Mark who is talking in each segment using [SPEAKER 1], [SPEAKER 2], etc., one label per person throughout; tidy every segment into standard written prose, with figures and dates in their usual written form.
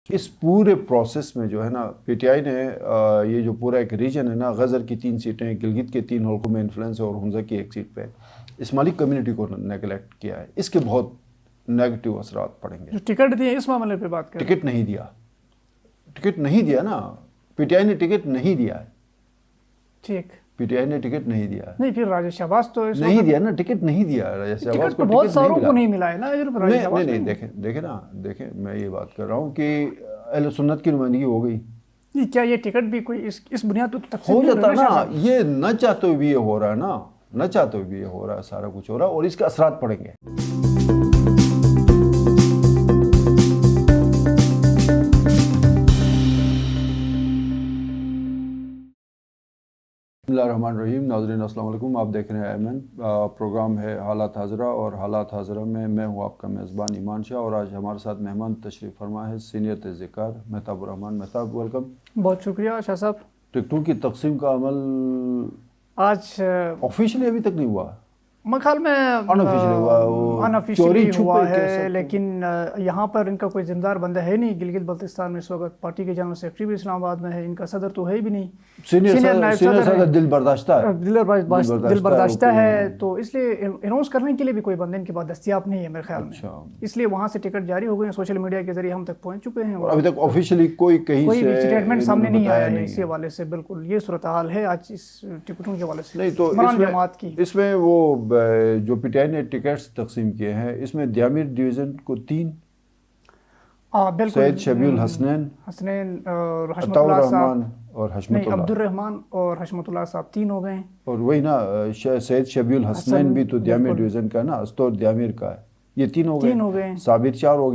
[SPEAKER 1] اس پورے پروسیس میں جو ہے نا پی ٹی آئی نے یہ جو پورا ایک ریجن ہے نا، غزر کی 3 سیٹیں، گلگت کے 3 حلقوں میں انفلوئنس ہے اور ہنزا کی 1 سیٹ پہ اسماعیلی کمیونٹی کو نیگلیکٹ کیا ہے. اس کے بہت نیگیٹو اثرات پڑیں گے.
[SPEAKER 2] جو ٹکٹ دیے اس معاملے پہ بات کریں.
[SPEAKER 1] ٹکٹ نہیں دیا نا، پی ٹی آئی نے ٹکٹ نہیں دیا ہے.
[SPEAKER 2] ٹھیک،
[SPEAKER 1] پی ٹی آئی نے ٹکٹ نہیں دیا ہے.
[SPEAKER 2] نہیں پھر راجہ شہباز تو
[SPEAKER 1] نہیں دیا نا، ٹکٹ نہیں دیا. راجہ شہباز کو
[SPEAKER 2] بہت ساروں کو نہیں ملا ہے نا.
[SPEAKER 1] نہیں دیکھیں میں یہ بات کر رہا ہوں کہ اہل سنت کی نمائندگی ہو گئی.
[SPEAKER 2] کیا یہ ٹکٹ بھی کوئی اس بنیاد پہ
[SPEAKER 1] ہو جاتا نا؟ یہ نہ چاہتے ہوئے بھی یہ ہو رہا ہے نا، نہ چاہتے ہوئے بھی یہ ہو رہا ہے، سارا کچھ ہو رہا ہے اور اس کے اثرات پڑیں گے. بسم اللہ الرحمن الرحیم. ناظرین السلام علیکم. آپ دیکھ رہے ہیں ایمن. پروگرام ہے حالات حاضرہ، اور حالات حاضرہ میں ہوں آپ کا میزبان ایمان شاہ، اور آج ہمارے ساتھ مہمان تشریف فرما ہے سینئر تحقیقار مہتاب الرحمان. مہتاب ویلکم.
[SPEAKER 2] بہت شکریہ شاہ صاحب.
[SPEAKER 1] ٹکٹوں کی تقسیم کا عمل
[SPEAKER 2] آج
[SPEAKER 1] آفیشلی ابھی تک نہیں ہوا.
[SPEAKER 2] خیال میں انافیشلی ہوا ہے، لیکن یہاں پر ان کا کوئی ذمہ دار بندہ ہے نہیں. گلگت بلتستان میں اس وقت پارٹی کے جنرل سیکرٹری بھی اسلام آباد میں ہے، ان کا صدر تو ہے بھی نہیں.
[SPEAKER 1] سینئر صدر دل
[SPEAKER 2] برداشتہ ہے، تو اس لیے اناؤنس کرنے کے لیے بھی کوئی بندہ ان کے پاس دستیاب نہیں ہے میرے خیال میں. اس لیے وہاں سے ٹکٹ جاری ہو گئے ہیں، سوشل میڈیا کے ذریعے ہم تک پہنچ چکے ہیں،
[SPEAKER 1] ابھی تک آفیشیلی کوئی
[SPEAKER 2] اسٹیٹمنٹ سامنے نہیں آیا ہے. اسی حوالے سے بالکل یہ صورتحال ہے آج اس ٹکٹوں کے حوالے سے.
[SPEAKER 1] نہیں تو اس میں وہ جو پی ٹی آئی نے ٹکٹس تقسیم کیے ہیں، اس میں دیامیر ڈویژن کو 3، سید شبیہ الحسنین، عطاء الرحمان اور حشمت اللہ،
[SPEAKER 2] عبد الرحمان اور حشمت اللہ صاحب 3 ہو گئے ہیں.
[SPEAKER 1] اور وہی نا سید شبیہ الحسنین بھی تو دیامیر ڈویژن کا نا، استور دیامیر کا ہے. یہ 3 ہو گئے. صابر 4 ہو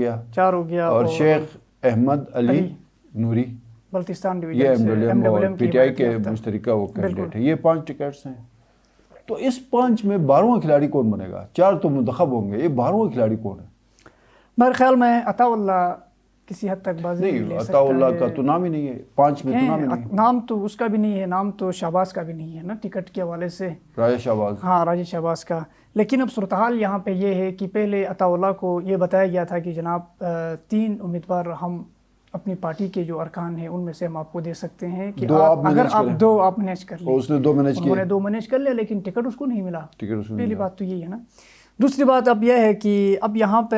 [SPEAKER 1] گیا اور شیخ احمد علی نوری
[SPEAKER 2] بلتستان ڈویژن،
[SPEAKER 1] یہ ایمبلیم اور پی ٹی آئی کے مشترکہ وہ کینڈیڈیٹ ہے. یہ 5 ٹکٹس ہیں. تو اس 5 میں 12واں کھلاڑی کون بنے گا؟ 4 تو منتخب ہوں گے، یہ 12واں کھلاڑی کون ہے؟
[SPEAKER 2] میرے خیال میں عطاء اللہ کسی حد تک بازی
[SPEAKER 1] نہیں. عطاء اللہ کا تو نام ہی نہیں ہے 5 میں. تو نام ہی نہیں،
[SPEAKER 2] نام تو اس کا بھی نہیں ہے، نام تو شہباز کا بھی نہیں ہے نا ٹکٹ کے حوالے سے.
[SPEAKER 1] راجہ شہباز،
[SPEAKER 2] ہاں راجہ شہباز کا. لیکن اب صورتحال یہاں پہ یہ ہے کہ پہلے عطاء اللہ کو یہ بتایا گیا تھا کہ جناب 3 امیدوار ہم اپنی پارٹی کے جو ارکان ہیں ان میں سے ہم آپ کو دے سکتے ہیں کہ اگر آپ 2 آپ مینیج کر لیں.
[SPEAKER 1] اس نے 2 مینیج کیے،
[SPEAKER 2] انہوں نے 2 مینیج کر لیا، لیکن ٹکٹ اس کو نہیں ملا. پہلی بات تو یہی ہے نا. دوسری بات اب یہ ہے کہ اب یہاں پہ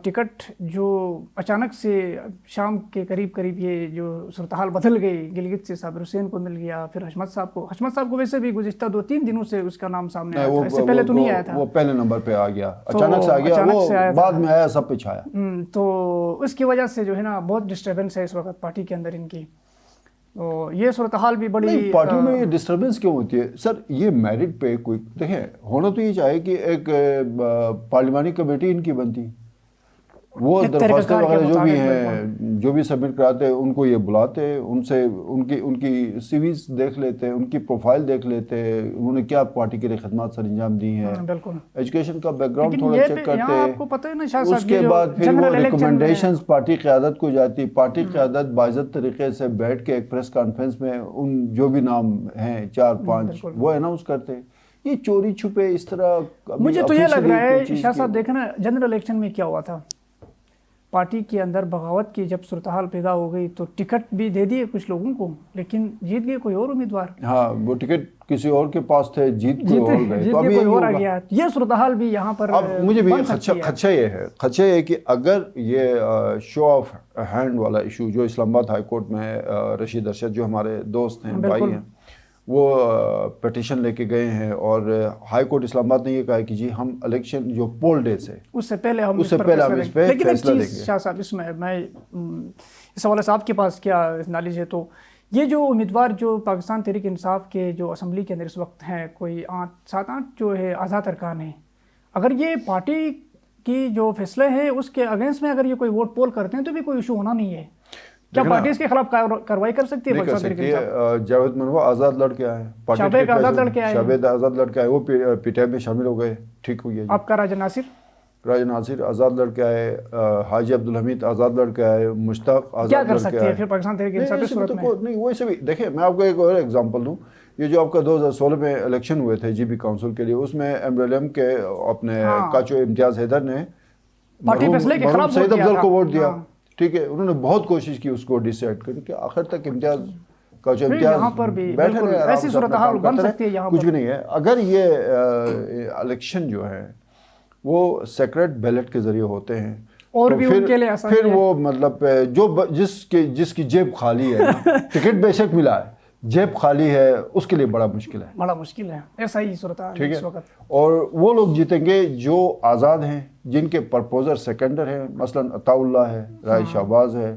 [SPEAKER 2] ٹکٹ جو اچانک سے شام کے قریب یہ جو صورتحال بدل گئی، گلگت سے صابر حسین کو مل گیا، پھر حشمت صاحب کو ویسے بھی گزشتہ 2-3 دنوں سے اس کا نام سامنے آیا تھا، اس سے پہلے تو نہیں آیا تھا.
[SPEAKER 1] وہ پہلے نمبر پہ آ گیا، اچانک سے آ گیا، وہ بعد میں آیا، سب پہ چھایا.
[SPEAKER 2] تو اس کی وجہ سے جو ہے نا بہت ڈسٹربنس ہے اس وقت پارٹی کے اندر ان کی. یہ صورتحال بھی بڑی
[SPEAKER 1] پارٹیوں میں یہ ڈسٹربنس کیوں ہوتی ہے سر؟ یہ میرٹ پہ کوئی دیکھیں ہونا تو یہ چاہے کہ ایک پارلیمانی کمیٹی ان کی بنتی، وہ درخواستیں وغیرہ جو بھی ہیں جو بھی سبمٹ کراتے ہیں ان کو یہ بلاتے، ان سے ان کی سی ویز دیکھ لیتے، ان کی پروفائل دیکھ لیتے، انہوں نے کیا پارٹی کے لیے خدمات سر انجام دی ہیں، ایجوکیشن کا بیک گراؤنڈ تھوڑا چیک کرتے. اس کے بعد پھر وہ ریکمنڈیشنز پارٹی قیادت کو جاتی. پارٹی قیادت باعزت طریقے سے بیٹھ کے ایک پریس کانفرنس میں ان جو بھی نام ہیں 4-5 وہ اناؤنس کرتے. یہ چوری چھپے اس طرح.
[SPEAKER 2] مجھے تو یہ لگ رہا ہے شاہ صاحب دیکھنا جنرل الیکشن میں کیا ہوا تھا، پارٹی کے اندر بغاوت کی جب صورتحال پیدا ہو گئی تو ٹکٹ بھی دے دیے کچھ لوگوں کو، لیکن جیت گئے کوئی اور امیدوار.
[SPEAKER 1] ہاں وہ ٹکٹ کسی اور کے پاس تھے، جیت کوئی اور گئے، تو ابھی
[SPEAKER 2] کوئی اور آ گیا. یہ صورتحال بھی یہاں پر
[SPEAKER 1] اب مجھے بھی خدشہ یہ ہے کہ اگر یہ شو آف ہینڈ والا ایشو جو اسلام آباد ہائی کورٹ میں رشید ارشد جو ہمارے دوست ہیں بھائی ہیں وہ پٹیشن لے کے گئے ہیں، اور ہائی کورٹ اسلام آباد نے یہ کہا کہ جی ہم الیکشن جو پول ڈے سے
[SPEAKER 2] اس سے پہلے ہم
[SPEAKER 1] اس پہ فیصلہ دیں گے.
[SPEAKER 2] شاہ صاحب اس میں اس حوالے سے آپ کے پاس کیا نالج ہے؟ تو یہ جو امیدوار جو پاکستان تحریک انصاف کے جو اسمبلی کے اندر اس وقت ہیں کوئی 7-8 جو ہے آزاد ارکان ہیں، اگر یہ پارٹی کی جو فیصلے ہیں اس کے اگینسٹ میں اگر یہ کوئی ووٹ پول کرتے ہیں تو بھی کوئی ایشو ہونا نہیں ہے. کیا پارٹی اس کے خلاف کارروائی کر سکتی ہے؟
[SPEAKER 1] نہیں کر سکتی ہے. جاوید منوا آزاد لڑکے آئے،
[SPEAKER 2] شابید آزاد
[SPEAKER 1] لڑکے آئے، وہ پی ٹی آئی میں شامل ہو گئے، ٹھیک ہوئی ہے.
[SPEAKER 2] آپ کا راجہ ناصر
[SPEAKER 1] آزاد لڑکے آئے، حاجی عبدالحمید آزاد لڑکے آئے، مشتاق آزاد
[SPEAKER 2] کیا کر سکتی ہے پھر پاکستان تحریک انصاف اس صورت میں؟
[SPEAKER 1] نہیں وہ اسے بھی دیکھیں. میں آپ کو ایک اور ایگزامپل دوں. یہ جو آپ کا 2016 میں الیکشن ہوئے تھے جی بی کاؤنسل کے لیے، اس میں ایمبلیم کے اپنے کاچو امتیاز حیدر نے
[SPEAKER 2] پارٹی فیصلے کے خلاف
[SPEAKER 1] سعید افضل کو ووٹ دیا. ٹھیک ہے، انہوں نے بہت کوشش کی اس کو ڈیسائڈ کرنے کہ آخر تک امتیاز کا جو
[SPEAKER 2] یہاں پر بھی
[SPEAKER 1] بیٹھے رہے، آرام
[SPEAKER 2] ایسی
[SPEAKER 1] سے اپنا
[SPEAKER 2] صورتحال
[SPEAKER 1] کام
[SPEAKER 2] بن
[SPEAKER 1] کرتے
[SPEAKER 2] سکتی ہے
[SPEAKER 1] رہے،
[SPEAKER 2] یہاں
[SPEAKER 1] کچھ
[SPEAKER 2] پر.
[SPEAKER 1] بھی نہیں ہے. اگر یہ الیکشن جو ہے وہ سیکریٹ بیلٹ کے ذریعے ہوتے ہیں
[SPEAKER 2] اور
[SPEAKER 1] تو
[SPEAKER 2] بھی ان کے لیے آسانی
[SPEAKER 1] پھر
[SPEAKER 2] ہے.
[SPEAKER 1] وہ مطلب جس کی جیب خالی ہے نا، ٹکٹ بے شک ملا ہے، جیب خالی ہے، اس کے لیے بڑا مشکل ہے.
[SPEAKER 2] بڑا مشکل ہے، ایسا ہی صورتحال ہے
[SPEAKER 1] ٹھیک
[SPEAKER 2] اس
[SPEAKER 1] ہے،
[SPEAKER 2] وقت.
[SPEAKER 1] اور وہ لوگ جیتیں گے جو آزاد ہیں، جن کے پرپوزر سیکنڈر ہیں، مثلا عطا اللہ ہے، رائے شہباز ہے،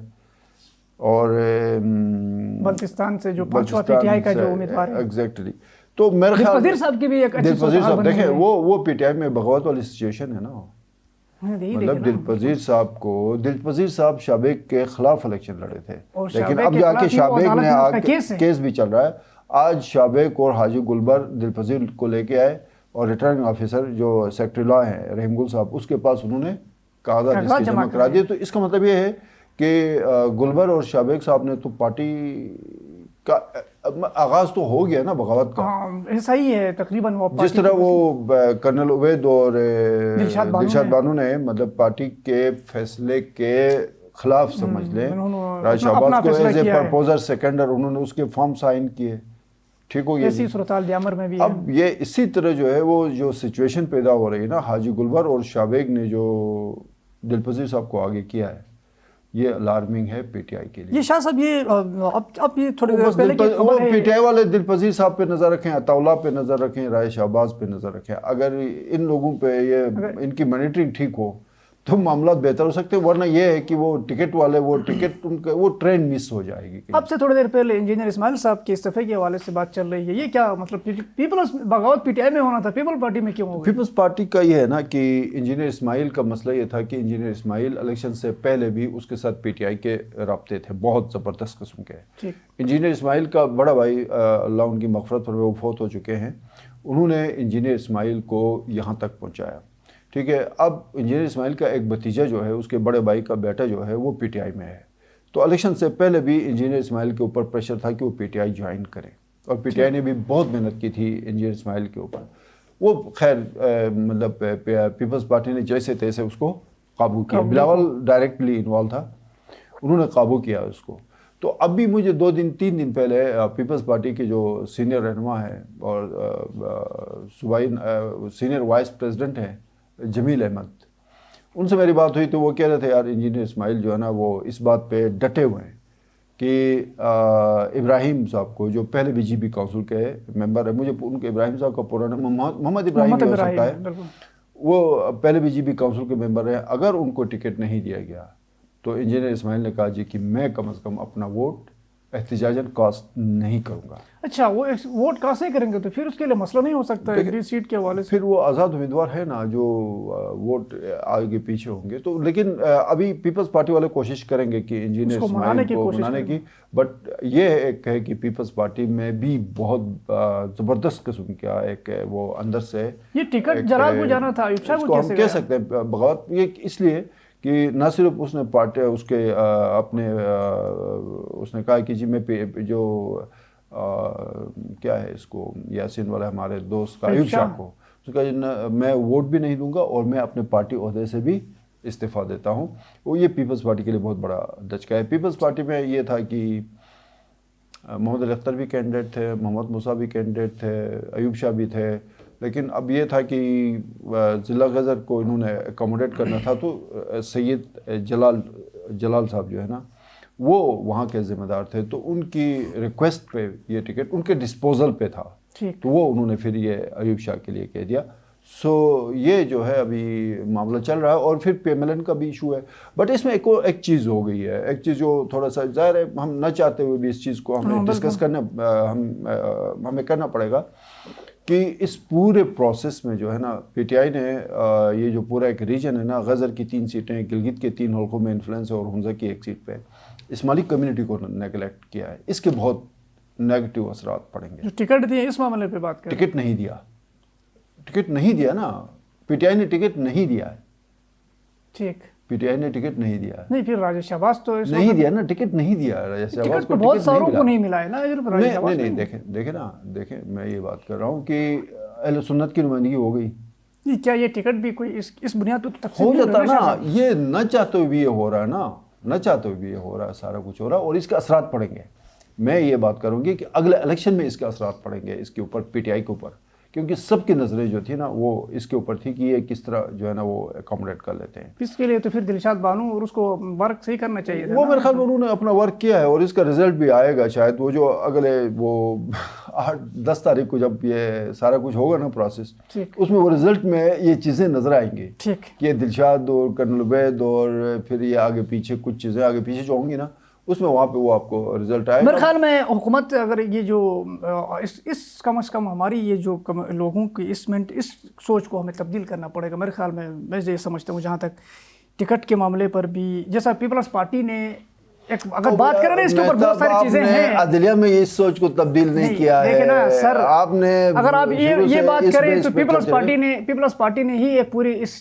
[SPEAKER 1] اور
[SPEAKER 2] بلتستان سے جو پانچواں پی ٹی آئی کا جو امیدوار ہے
[SPEAKER 1] ایگزیکٹلی. تو میرے خیال
[SPEAKER 2] دلپذیر صاحب کی بھی ایک اچھی
[SPEAKER 1] دلپذیر
[SPEAKER 2] صورتحال
[SPEAKER 1] صاحب
[SPEAKER 2] بنی
[SPEAKER 1] دیکھیں
[SPEAKER 2] ہے.
[SPEAKER 1] وہ پی ٹی آئی میں بغاوت والی سچویشن ہے نا. مطلب دلپذیر صاحب شابیگ کے خلاف الیکشن لڑے تھے، لیکن اب جا کے شابیگ نے کیس بھی چل رہا ہے. آج شابیگ اور حاجی گلبر دلپذیر کو لے کے آئے، اور ریٹرننگ آفیسر جو سیکٹری لا ہیں رحیم گل صاحب، اس کے پاس انہوں نے کاغذات جمع کرا دیے. تو اس کا مطلب یہ ہے کہ گلبر اور شابیگ صاحب نے تو پارٹی کا آغاز تو ہو گیا نا بغاوت کا.
[SPEAKER 2] ایسا ہی ہے تقریباً.
[SPEAKER 1] جس طرح وہ کرنل عبید اور دلشاد بانو نے مطلب پارٹی کے فیصلے کے خلاف سمجھ لیں راج شہباز کو ایز اے پرپوزر سیکنڈر، انہوں نے اس کے فارم سائن کیے. ٹھیک ہو گیا.
[SPEAKER 2] ایسی صورتحال دیامر میں بھی ہے.
[SPEAKER 1] اب یہ اسی طرح جو ہے وہ جو سچویشن پیدا ہو رہی ہے نا، حاجی گلبر اور شابیگ نے جو دلپذیر صاحب کو آگے کیا ہے، یہ الارمنگ ہے پی ٹی آئی کے لیے.
[SPEAKER 2] یہ شاہ صاحب یہ اب یہ تھوڑے دیر پہلے کی
[SPEAKER 1] وہ
[SPEAKER 2] خبر ہے.
[SPEAKER 1] پی ٹی آئی والے دلپذیر صاحب پہ نظر رکھیں، عطا اللہ پہ نظر رکھیں، رائے شہباز پہ نظر رکھیں. اگر ان لوگوں پہ ان کی مانیٹرنگ ٹھیک ہو تو معاملات بہتر ہو سکتے ہیں، ورنہ یہ ہے کہ وہ ٹکٹ والے وہ ٹکٹ ان کا وہ ٹرین مس ہو جائے گی.
[SPEAKER 2] اب سے تھوڑی دیر پہلے انجینئر اسماعیل صاحب کے استعفے کے حوالے سے بات چل رہی ہے. یہ کیا مطلب پیپلز بغاوت پی ٹی آئی میں ہونا تھا، پیپل پارٹی میں کیوں ہو گئی؟
[SPEAKER 1] پیپلز پارٹی کا یہ ہے نا کہ انجینئر اسماعیل کا مسئلہ یہ تھا کہ انجینئر اسماعیل الیکشن سے پہلے بھی اس کے ساتھ پی ٹی آئی کے رابطے تھے بہت زبردست قسم کے. انجینئر اسماعیل کا بڑا بھائی اللہ ان کی مغفرت پر وہ فوت ہو چکے ہیں، انہوں نے انجینئر اسماعیل کو یہاں تک پہنچایا. ٹھیک ہے. اب انجینئر اسماعیل کا ایک بھتیجا جو ہے، اس کے بڑے بھائی کا بیٹا جو ہے وہ پی ٹی آئی میں ہے. تو الیکشن سے پہلے بھی انجینئر اسماعیل کے اوپر پریشر تھا کہ وہ پی ٹی آئی جوائن کریں، اور پی ٹی آئی نے بھی بہت محنت کی تھی انجینئر اسماعیل کے اوپر. وہ خیر مطلب پیپلز پارٹی نے جیسے تیسے اس کو قابو کیا. بلاول ڈائریکٹلی انوالو تھا، انہوں نے قابو کیا اس کو. تو اب بھی مجھے 2-3 دن پہلے پیپلز پارٹی کے جو سینئر رہنما ہیں اور صوبائی سینئر وائس پریزیڈنٹ ہیں جمیل احمد، ان سے میری بات ہوئی تو وہ کہہ رہے تھے یار انجینئر اسماعیل جو ہے نا وہ اس بات پہ ڈٹے ہوئے ہیں کہ ابراہیم صاحب کو، جو پہلے بی جے پی کونسل کے ممبر ہے، مجھے ان کے ابراہیم صاحب کا پورا نام محمد ابراہیم ہو سکتا ہے، وہ پہلے بی جے پی کونسل کے ممبر ہیں. اگر ان کو ٹکٹ نہیں دیا گیا تو انجینئر اسماعیل نے کہا جی کہ میں کم از کم اپنا ووٹ احتجاجاً کاسٹ نہیں کروں گا.
[SPEAKER 2] اچھا، وہ ووٹ کاسٹ نہیں کریں گے تو پھر اس کے لیے مسئلہ نہیں ہو سکتا ہے سیٹ کے حوالے سے؟
[SPEAKER 1] پھر وہ آزاد امیدوار ہے نا جو ووٹ آگے پیچھے ہوں گے. تو لیکن ابھی پیپلز پارٹی والے کوشش کریں گے کہ انجینئر اسماعیل کو منانے کی. بٹ یہ ایک ہے کہ پیپلز پارٹی میں بھی بہت زبردست قسم کا ایک وہ اندر سے
[SPEAKER 2] یہ ٹکٹ جلال کو جانا تھا، ایوب شاہ کو
[SPEAKER 1] ہم کہہ سکتے ہیں بغاوت. یہ اس لیے کہ نہ صرف اس نے پارٹی اس کے اپنے اس نے کہا کہ جی میں جو کیا ہے اس کو یاسین والے ہمارے دوست کا ایوب شاہ کو، اس کا میں ووٹ بھی نہیں دوں گا اور میں اپنے پارٹی عہدے سے بھی استعفیٰ دیتا ہوں. وہ یہ پیپلز پارٹی کے لیے بہت بڑا دھچکا ہے. پیپلز پارٹی میں یہ تھا کہ محمد علی اختر بھی کینڈیڈیٹ تھے، محمد موسیٰ بھی کینڈیڈیٹ تھے، ایوب شاہ بھی تھے، لیکن اب یہ تھا کہ ضلع غزر کو انہوں نے اکوموڈیٹ کرنا تھا. تو سید جلال صاحب جو ہے نا وہ وہاں کے ذمہ دار تھے، تو ان کی ریکویسٹ پہ یہ ٹکٹ ان کے ڈسپوزل پہ تھا، تو وہ انہوں نے پھر یہ ایوب شاہ کے لیے کہہ دیا. سو یہ جو ہے ابھی معاملہ چل رہا ہے. اور پھر پی ایم ایل این کا بھی ایشو ہے. بٹ اس میں ایک چیز ہو گئی ہے، ایک چیز جو تھوڑا سا ظاہر ہے ہم نہ چاہتے ہوئے بھی اس چیز کو ہمیں ڈسکس کرنا ہمیں کرنا پڑے گا کہ اس پورے پروسیس میں جو ہے نا پی ٹی آئی نے یہ جو پورا ایک ریجن ہے نا، غزر کی 3 سیٹیں، گلگت کے 3 حلقوں میں انفلوئنس ہے اور حمزہ کی 1 سیٹ پہ اسماعیلی کمیونٹی کو نیگلیکٹ کیا ہے. اس کے بہت نیگیٹو اثرات پڑیں گے.
[SPEAKER 2] جو ٹکٹ دیے اس معاملے پہ بات کریں.
[SPEAKER 1] ٹکٹ نہیں دیا نا، پی ٹی آئی نے ٹکٹ نہیں دیا ہے.
[SPEAKER 2] ٹھیک،
[SPEAKER 1] پی ٹی آئی نے ٹکٹ نہیں دیا.
[SPEAKER 2] نہیں پھر راجیش شہباز تو
[SPEAKER 1] نہیں دیا نا، ٹکٹ نہیں دیا. راجیش شہباز کو
[SPEAKER 2] بہت ساروں کو نہیں ملا ہے نا.
[SPEAKER 1] نہیں دیکھیں میں یہ بات کر رہا ہوں کہ اہل سنت کی نمائندگی ہو گئی.
[SPEAKER 2] کیا یہ ٹکٹ بھی کوئی اس بنیاد پہ
[SPEAKER 1] ہو جاتا نا؟ یہ نہ چاہتے ہوئے بھی یہ ہو رہا ہے نا. نہ چاہتے ہوئے بھی یہ ہو رہا ہے، سارا کچھ ہو رہا ہے اور اس کے اثرات پڑیں گے. میں یہ بات کروں گی کہ اگلے الیکشن میں اس کے اثرات پڑیں گے اس کے اوپر، پی ٹی آئی کے اوپر، کیونکہ سب کی نظریں جو تھی نا وہ اس کے اوپر تھی کہ یہ کس طرح جو ہے نا وہ اکاموڈیٹ کر لیتے ہیں.
[SPEAKER 2] اس کے لیے تو پھر دلشاد بانو اور اس کو ورک صحیح کرنا چاہیے تھا.
[SPEAKER 1] وہ میرے خیال میں انہوں نے اپنا ورک کیا ہے اور اس کا رزلٹ بھی آئے گا شاید. وہ جو اگلے وہ 10 تاریخ کو جب یہ سارا کچھ ہوگا نا پروسیس، اس میں وہ رزلٹ میں یہ چیزیں نظر آئیں گی کہ دلشاد اور کرنل عبید اور پھر یہ آگے پیچھے کچھ چیزیں آگے پیچھے جو ہوں گی نا، اس میں وہاں پہ وہ آپ کو رزلٹ آئے گا.
[SPEAKER 2] میرے خیال میں حکومت اگر یہ جو اس کم از کم ہماری یہ جو لوگوں کی اس سوچ کو ہمیں تبدیل کرنا پڑے گا. میرے خیال میں یہ سمجھتا ہوں جہاں تک ٹکٹ کے معاملے پر بھی، جیسا پیپلز پارٹی نے اگر بات کریں نا اس کے اوپر بہت ساری چیزیں ہیں.
[SPEAKER 1] عدلیہ میں اس سوچ کو تبدیل نہیں کیا ہے.
[SPEAKER 2] دیکھیں نا سر،
[SPEAKER 1] آپ نے
[SPEAKER 2] اگر آپ یہ بات کریں تو پیپلز پارٹی نے ہی ایک پوری اس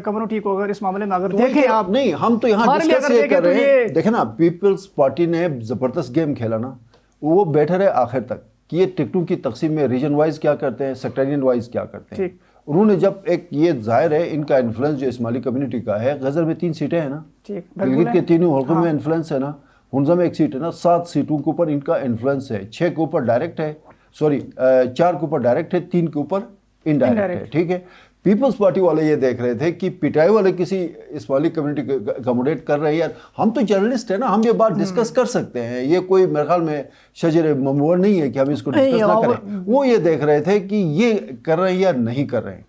[SPEAKER 2] کمیونٹی کو اگر اس معاملے میں اگر دیکھیں آپ،
[SPEAKER 1] نہیں ہم تو یہاں ڈسکس یہ کر رہے ہیں. دیکھیں نا پیپلز پارٹی نے زبردست گیم کھیلا نا، وہ بیٹھے رہے آخر تک کہ یہ ٹکٹوں کی تقسیم میں ریجن وائز کیا کرتے ہیں، سیکٹرین وائز کیا کرتے ہیں. انہوں نے جب ایک یہ ظاہر ہے ان کا انفلوئنس جو اسماعیلی کمیونٹی کا ہے، غزر میں 3 سیٹیں ہیں نا، گلگت کے تینوں حلقوں میں انفلوئنس ہے نا، ہنزا میں 1 سیٹ ہے نا، 7 سیٹوں کے اوپر ان کا انفلوئنس ہے. 6 کے اوپر ڈائریکٹ ہے، 4 کے اوپر ڈائریکٹ ہے، 3 کے اوپر انڈائریکٹ ہے. ٹھیک ہے، پیپلز پارٹی والے یہ دیکھ رہے تھے کہ پٹائی والے کسی اسماعیلی کمیونٹی کو اکاموڈیٹ کر رہے ہیں. یار ہم تو جرنلسٹ ہیں نا، ہم یہ بات ڈسکس کر سکتے ہیں، یہ کوئی میرے خیال میں شجر ممنوع نہیں ہے کہ ہم اس کو ڈسکس نہ کریں. وہ یہ دیکھ رہے تھے کہ یہ کر رہے ہیں یا نہیں کر رہے ہیں.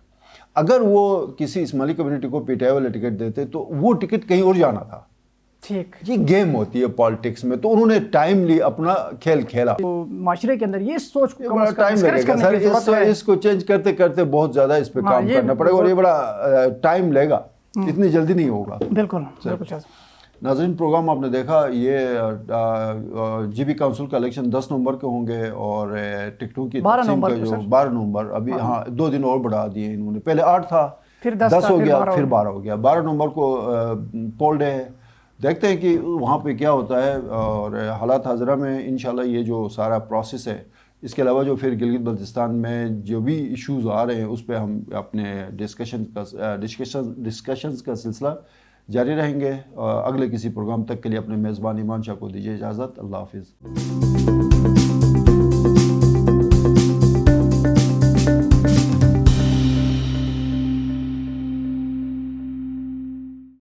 [SPEAKER 1] اگر وہ کسی اسماعیلی کمیونٹی کو پٹائی والے ٹکٹ دیتے تو وہ ٹکٹ کہیں اور جانا تھا. ٹھیک، یہ گیم ہوتی ہے پالیٹکس میں. تو انہوں نے ٹائملی اپنا کھیل کھیلا.
[SPEAKER 2] معاشرے کے اندر یہ سوچ کو
[SPEAKER 1] ٹائم لگے گا سر، اس کو چینج کرتے کرتے بہت زیادہ اس پہ کام کرنا پڑے گا اور یہ بڑا ٹائم لے گا، اتنی جلدی نہیں ہوگا.
[SPEAKER 2] بالکل.
[SPEAKER 1] ناظرین پروگرام آپ نے دیکھا، یہ جی بی کونسل کا الیکشن 10 نومبر کے ہوں گے اور ٹکٹوں کی تقسیم کا جو 12 نومبر ابھی، ہاں 2 دن اور بڑھا دیے انہوں نے. پہلے 8 تھا، پھر 10 ہو گیا، پھر 12 ہو گیا. 12 نومبر کو پول ڈے ہے. دیکھتے ہیں کہ وہاں پہ کیا ہوتا ہے. اور حالات حاضرہ میں انشاءاللہ یہ جو سارا پروسیس ہے، اس کے علاوہ جو پھر گلگت بلتستان میں جو بھی ایشوز آ رہے ہیں اس پہ ہم اپنے ڈسکشنز کا سلسلہ جاری رہیں گے. اگلے کسی پروگرام تک کے لیے اپنے میزبان ایمان شاہ کو دیجیے اجازت. اللہ حافظ.